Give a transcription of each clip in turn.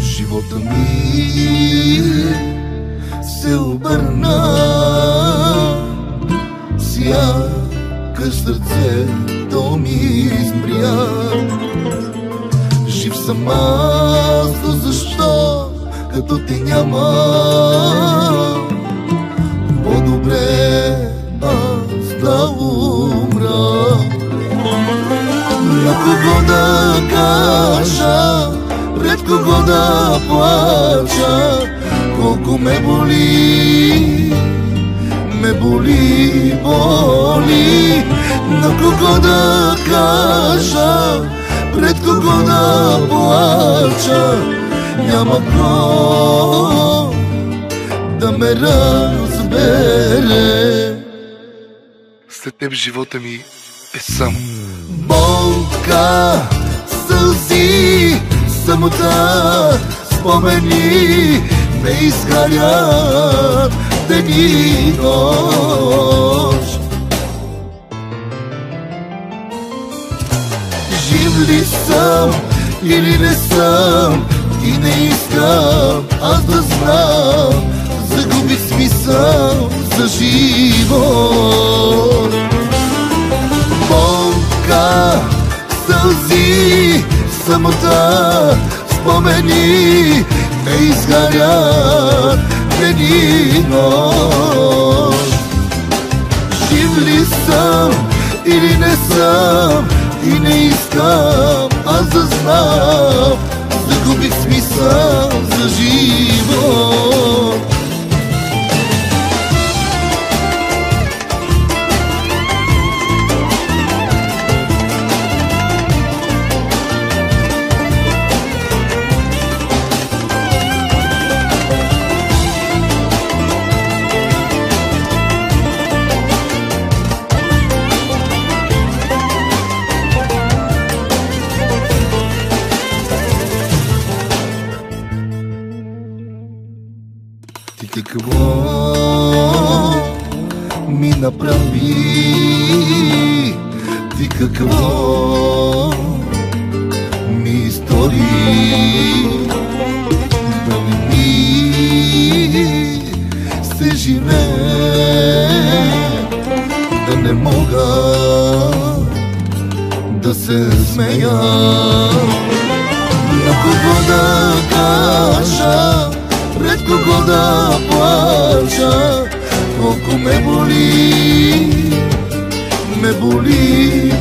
Живота ми се обърна, сякаш сърцето ми изпря. Жив съм аз, но защо като те няма? По-добре аз да умра. На кого да кажа, пред кого да плача, колко ме боли, боли. На кого да кажа, пред кого да плача, няма кой да ме разбере. След теб живота ми е само болка, сълзи, самота, спомени ме изгарят ден и нощ. Жив ли съм или не съм, и не искам аз да знам. Загубих смисъл за живот. Болка, сълзи, самота, спомени ме изгарят ден и нощ. Жив ли съм или не съм, и не искам аз да знам. Загубих смисъл за живот. Ти какво ми направи? Ти какво ми изтори? Да не ми се живее, да не мога да се смея. На кого да кажа, пред кого да плача, колко ме боли,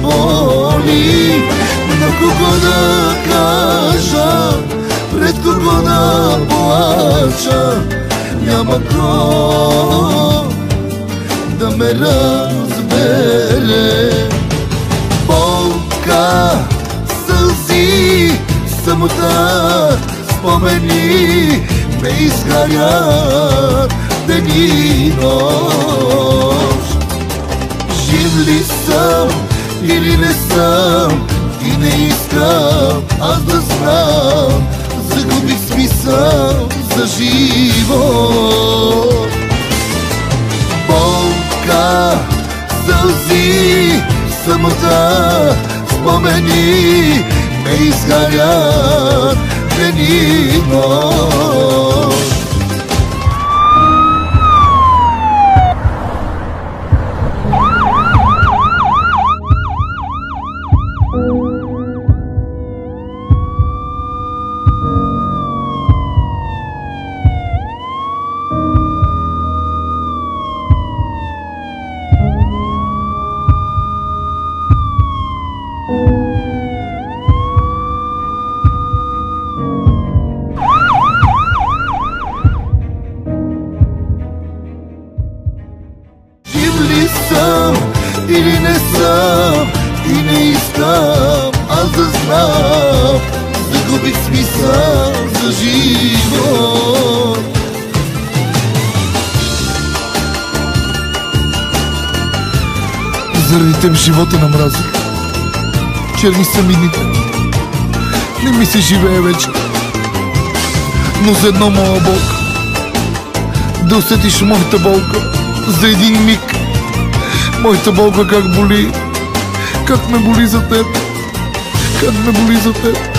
боли. На кого да кажа, пред кого да плача, няма кой да ме разбере. Болка, сълзи, самота, спомени ме изгарят ден и нощ. Жив ли съм или не съм, и не искам аз да знам. Загубих смисъл за живот. Болка, сълзи, самота, спомени ме изгарят ден и нощ. Заради теб живота намразих. Черни са ми дните. Не ми се живее вече. Но за едно, моя Бог, да усетиш моята болка за един миг. Моята болка как боли. Как ме боли за теб. Как ме боли за теб.